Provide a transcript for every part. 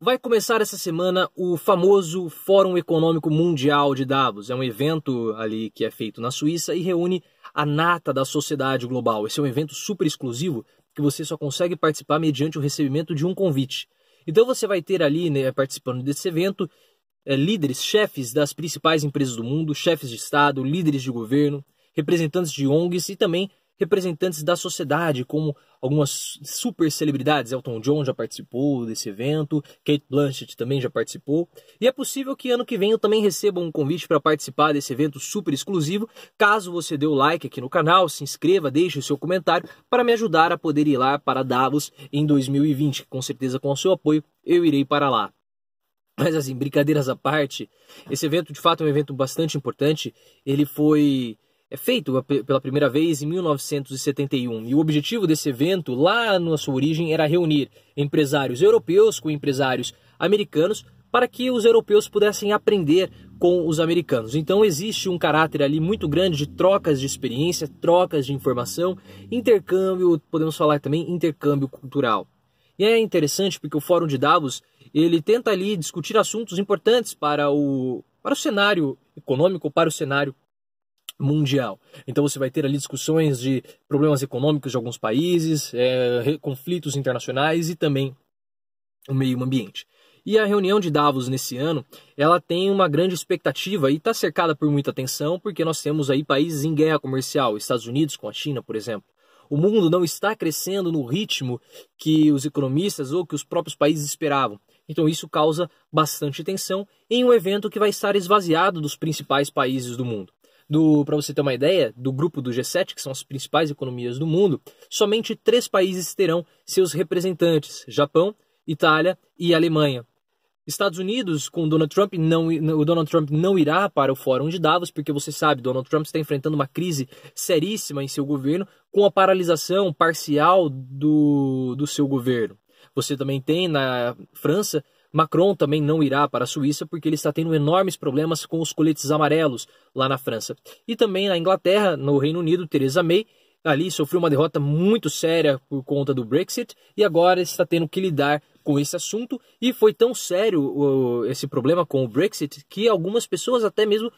Vai começar essa semana o famoso Fórum Econômico Mundial de Davos. É um evento ali que é feito na Suíça e reúne a nata da sociedade global. Esse é um evento super exclusivo que você só consegue participar mediante o recebimento de um convite. Então você vai ter ali, participando desse evento, líderes, chefes das principais empresas do mundo, chefes de Estado, líderes de governo, representantes de ONGs e também representantes da sociedade, como algumas super celebridades. Elton John já participou desse evento, Cate Blanchett também já participou. E é possível que ano que vem eu também receba um convite para participar desse evento super exclusivo. Caso você dê o like aqui no canal, se inscreva, deixe o seu comentário para me ajudar a poder ir lá para Davos em 2020. Com certeza, com o seu apoio, eu irei para lá. Mas assim, brincadeiras à parte, esse evento de fato é um evento bastante importante. Ele foi feito pela primeira vez em 1971. E o objetivo desse evento, lá na sua origem, era reunir empresários europeus com empresários americanos para que os europeus pudessem aprender com os americanos. Então existe um caráter ali muito grande de trocas de experiência, trocas de informação, intercâmbio, podemos falar também intercâmbio cultural. E é interessante porque o Fórum de Davos, ele tenta ali discutir assuntos importantes para o cenário econômico, para o cenário mundial. Então você vai ter ali discussões de problemas econômicos de alguns países, conflitos internacionais e também o meio ambiente. E a reunião de Davos nesse ano, ela tem uma grande expectativa e está cercada por muita atenção, porque nós temos aí países em guerra comercial, Estados Unidos com a China, por exemplo. O mundo não está crescendo no ritmo que os economistas ou que os próprios países esperavam. Então isso causa bastante tensão em um evento que vai estar esvaziado dos principais países do mundo. Para você ter uma ideia, do grupo do G7, que são as principais economias do mundo, somente 3 países terão seus representantes: Japão, Itália e Alemanha. Estados Unidos, com o Donald Trump não irá para o Fórum de Davos, porque você sabe, Donald Trump está enfrentando uma crise seríssima em seu governo, com a paralisação parcial do seu governo. Você também tem na França, Macron também não irá para a Suíça porque ele está tendo enormes problemas com os coletes amarelos lá na França. E também na Inglaterra, no Reino Unido, Theresa May ali sofreu uma derrota muito séria por conta do Brexit e agora está tendo que lidar com esse assunto. E foi tão sério esse problema com o Brexit que algumas pessoas até mesmo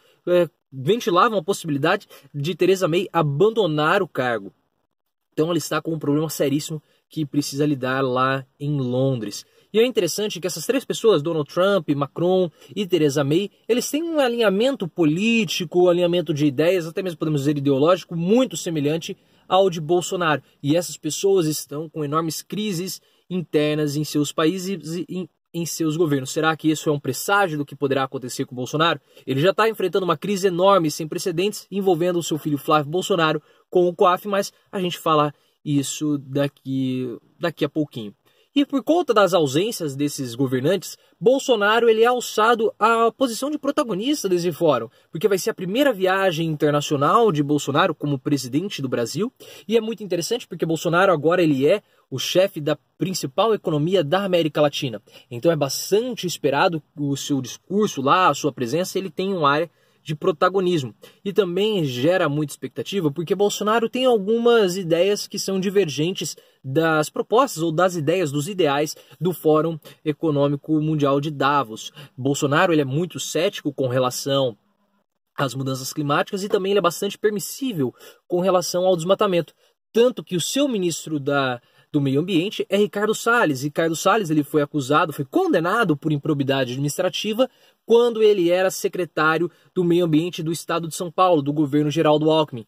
ventilavam a possibilidade de Theresa May abandonar o cargo. Então ela está com um problema seríssimo que precisa lidar lá em Londres. E é interessante que essas 3 pessoas, Donald Trump, Macron e Theresa May, eles têm um alinhamento político, alinhamento de ideias, até mesmo podemos dizer ideológico, muito semelhante ao de Bolsonaro. E essas pessoas estão com enormes crises internas em seus países e em seus governos. Será que isso é um presságio do que poderá acontecer com Bolsonaro? Ele já está enfrentando uma crise enorme, sem precedentes, envolvendo o seu filho Flávio Bolsonaro com o COAF, mas a gente fala isso daqui a pouquinho. E por conta das ausências desses governantes, Bolsonaro ele é alçado à posição de protagonista desse fórum, porque vai ser a primeira viagem internacional de Bolsonaro como presidente do Brasil. E é muito interessante porque Bolsonaro agora ele é o chefe da principal economia da América Latina. Então é bastante esperado o seu discurso lá, a sua presença, ele tem um área de protagonismo. E também gera muita expectativa porque Bolsonaro tem algumas ideias que são divergentes das propostas ou das ideias, dos ideais do Fórum Econômico Mundial de Davos. Bolsonaro ele é muito cético com relação às mudanças climáticas e também ele é bastante permissível com relação ao desmatamento. Tanto que o seu ministro do Meio Ambiente é Ricardo Salles. Ricardo Salles ele foi condenado por improbidade administrativa quando ele era secretário do Meio Ambiente do Estado de São Paulo, do governo Geraldo Alckmin.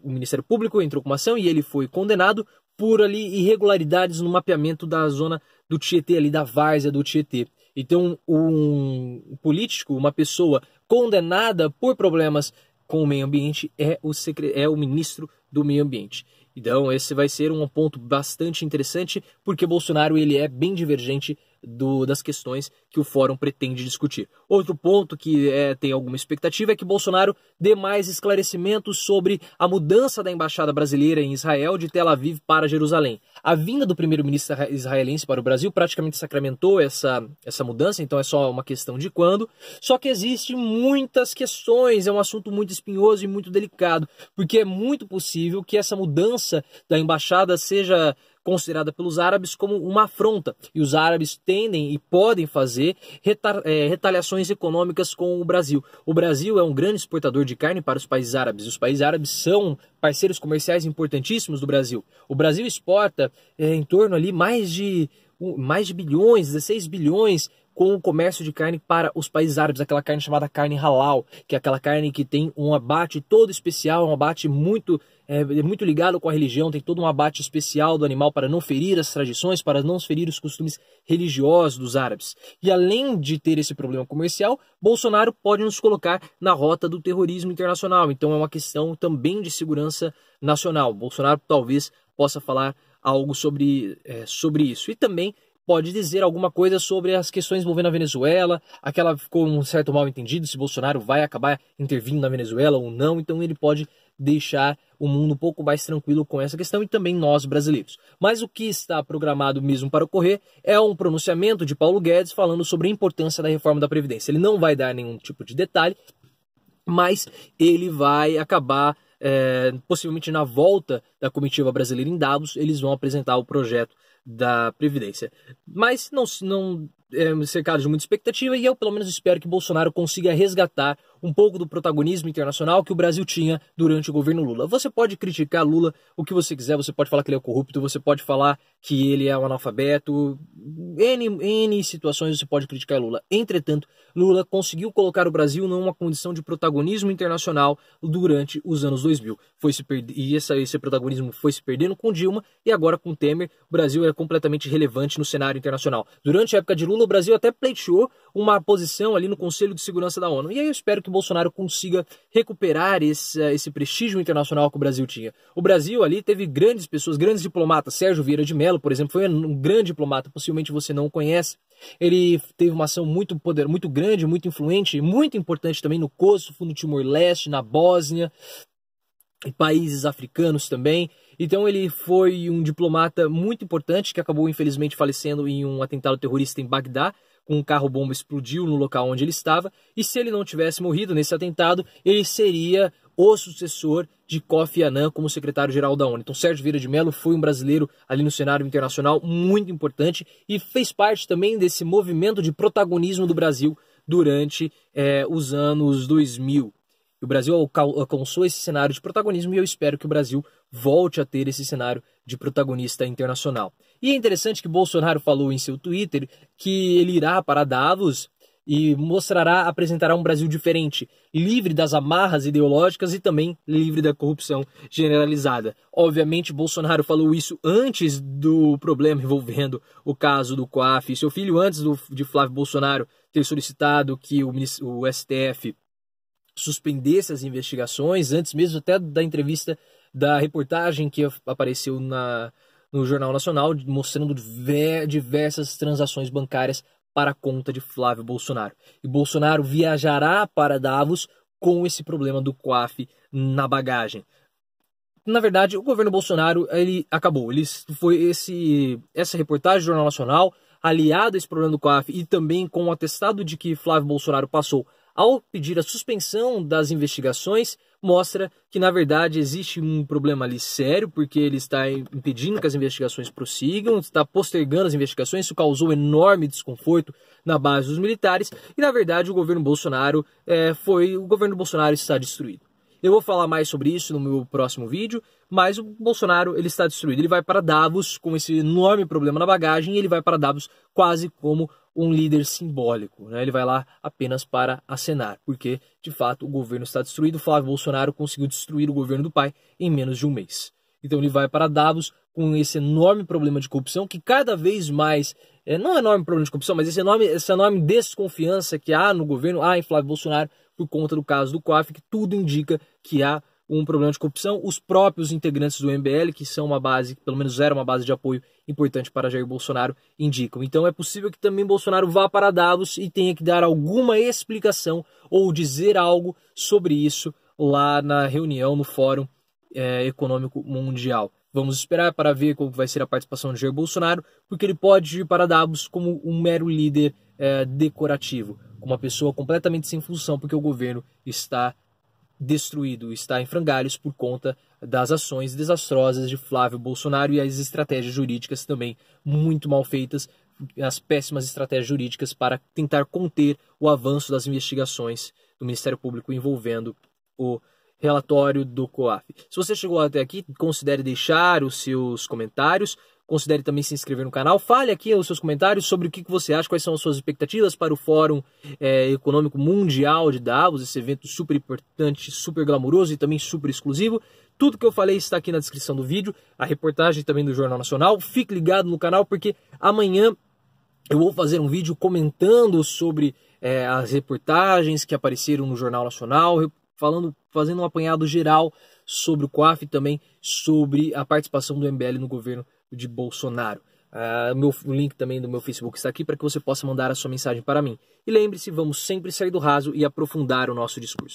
O Ministério Público entrou com uma ação e ele foi condenado por ali irregularidades no mapeamento da zona do Tietê, ali da várzea do Tietê. Então, um político, uma pessoa condenada por problemas com o meio ambiente é o ministro do Meio Ambiente. Então esse vai ser um ponto bastante interessante, porque Bolsonaro ele é bem divergente das questões que o fórum pretende discutir. Outro ponto que tem alguma expectativa é que Bolsonaro dê mais esclarecimentos sobre a mudança da embaixada brasileira em Israel de Tel Aviv para Jerusalém. A vinda do primeiro-ministro israelense para o Brasil praticamente sacramentou essa mudança, então é só uma questão de quando. Só que existem muitas questões, é um assunto muito espinhoso e muito delicado, porque é muito possível que essa mudança da embaixada seja considerada pelos árabes como uma afronta, e os árabes tendem e podem fazer retaliações econômicas com o Brasil. O Brasil é um grande exportador de carne para os países árabes. Os países árabes são parceiros comerciais importantíssimos do Brasil. O Brasil exporta em torno ali mais de bilhões, 16 bilhões com o comércio de carne para os países árabes, aquela carne chamada carne halal, que é aquela carne que tem um abate todo especial, um abate muito ligado com a religião, tem todo um abate especial do animal para não ferir as tradições, para não ferir os costumes religiosos dos árabes. E além de ter esse problema comercial, Bolsonaro pode nos colocar na rota do terrorismo internacional, então é uma questão também de segurança nacional. Bolsonaro talvez possa falar algo sobre isso. E também pode dizer alguma coisa sobre as questões envolvendo a Venezuela, aquela ficou um certo mal-entendido se Bolsonaro vai acabar intervindo na Venezuela ou não, então ele pode deixar o mundo um pouco mais tranquilo com essa questão e também nós brasileiros. Mas o que está programado mesmo para ocorrer é um pronunciamento de Paulo Guedes falando sobre a importância da reforma da Previdência. Ele não vai dar nenhum tipo de detalhe, mas ele vai acabar, possivelmente na volta da comitiva brasileira em Davos, eles vão apresentar o projeto da Previdência. Mas não cercado de muita expectativa, e eu pelo menos espero que Bolsonaro consiga resgatar um pouco do protagonismo internacional que o Brasil tinha durante o governo Lula. Você pode criticar Lula o que você quiser, você pode falar que ele é corrupto, você pode falar que ele é um analfabeto, N situações você pode criticar Lula. Entretanto, Lula conseguiu colocar o Brasil numa condição de protagonismo internacional durante os anos 2000. Esse protagonismo foi se perdendo com Dilma, e agora com Temer, o Brasil é completamente relevante no cenário internacional. Durante a época de Lula, o Brasil até pleiteou uma posição ali no Conselho de Segurança da ONU. E aí eu espero que Bolsonaro consiga recuperar esse prestígio internacional que o Brasil tinha. O Brasil ali teve grandes pessoas, grandes diplomatas. Sérgio Vieira de Mello, por exemplo, foi um grande diplomata, possivelmente você não o conhece. Ele teve uma ação muito grande, muito influente, muito importante também no Kosovo, no Timor-Leste, na Bósnia, e países africanos também. Então ele foi um diplomata muito importante que acabou infelizmente falecendo em um atentado terrorista em Bagdá. Um carro-bomba explodiu no local onde ele estava, e se ele não tivesse morrido nesse atentado, ele seria o sucessor de Kofi Annan como secretário-geral da ONU. Então Sérgio Vieira de Mello foi um brasileiro ali no cenário internacional muito importante e fez parte também desse movimento de protagonismo do Brasil durante os anos 2000. O Brasil alcançou esse cenário de protagonismo, e eu espero que o Brasil volte a ter esse cenário de protagonista internacional. E é interessante que Bolsonaro falou em seu Twitter que ele irá para Davos e apresentará um Brasil diferente, livre das amarras ideológicas e também livre da corrupção generalizada. Obviamente, Bolsonaro falou isso antes do problema envolvendo o caso do COAF e seu filho, antes de Flávio Bolsonaro ter solicitado que o STF suspendesse as investigações, antes mesmo até da entrevista, da reportagem que apareceu no Jornal Nacional, mostrando diversas transações bancárias para a conta de Flávio Bolsonaro. E Bolsonaro viajará para Davos com esse problema do COAF na bagagem. Na verdade, o governo Bolsonaro ele acabou. Essa reportagem do Jornal Nacional, aliada a esse problema do COAF e também com o atestado de que Flávio Bolsonaro passou ao pedir a suspensão das investigações, mostra que, na verdade, existe um problema ali sério, porque ele está impedindo que as investigações prossigam, está postergando as investigações, isso causou enorme desconforto na base dos militares, e, na verdade, o governo Bolsonaro está destruído. Eu vou falar mais sobre isso no meu próximo vídeo, mas o Bolsonaro ele está destruído. Ele vai para Davos com esse enorme problema na bagagem, e ele vai para Davos quase como um líder simbólico, né? Ele vai lá apenas para acenar, porque, de fato, o governo está destruído. Flávio Bolsonaro conseguiu destruir o governo do pai em menos de um mês. Então ele vai para Davos com esse enorme problema de corrupção, que cada vez mais, não é enorme problema de corrupção, mas essa enorme desconfiança que há no governo, há em Flávio Bolsonaro, por conta do caso do COAF, que tudo indica que há um problema de corrupção. Os próprios integrantes do MBL, que são uma base, pelo menos era uma base de apoio importante para Jair Bolsonaro, indicam. Então é possível que também Bolsonaro vá para Davos e tenha que dar alguma explicação ou dizer algo sobre isso lá na reunião, no Fórum Econômico Mundial. Vamos esperar para ver como vai ser a participação de Jair Bolsonaro, porque ele pode ir para Davos como um mero líder decorativo, como uma pessoa completamente sem função, porque o governo está destruído, está em frangalhos por conta das ações desastrosas de Flávio Bolsonaro e as estratégias jurídicas também muito mal feitas, as péssimas estratégias jurídicas para tentar conter o avanço das investigações do Ministério Público envolvendo o relatório do COAF. Se você chegou até aqui, considere deixar os seus comentários, considere também se inscrever no canal, fale aqui os seus comentários sobre o que você acha, quais são as suas expectativas para o Fórum Econômico Mundial de Davos, esse evento super importante, super glamuroso e também super exclusivo. Tudo que eu falei está aqui na descrição do vídeo, a reportagem também do Jornal Nacional. Fique ligado no canal porque amanhã eu vou fazer um vídeo comentando sobre as reportagens que apareceram no Jornal Nacional, fazendo um apanhado geral sobre o COAF e também sobre a participação do MBL no governo de Bolsonaro. O link também do meu Facebook está aqui para que você possa mandar a sua mensagem para mim. E lembre-se, vamos sempre sair do raso e aprofundar o nosso discurso.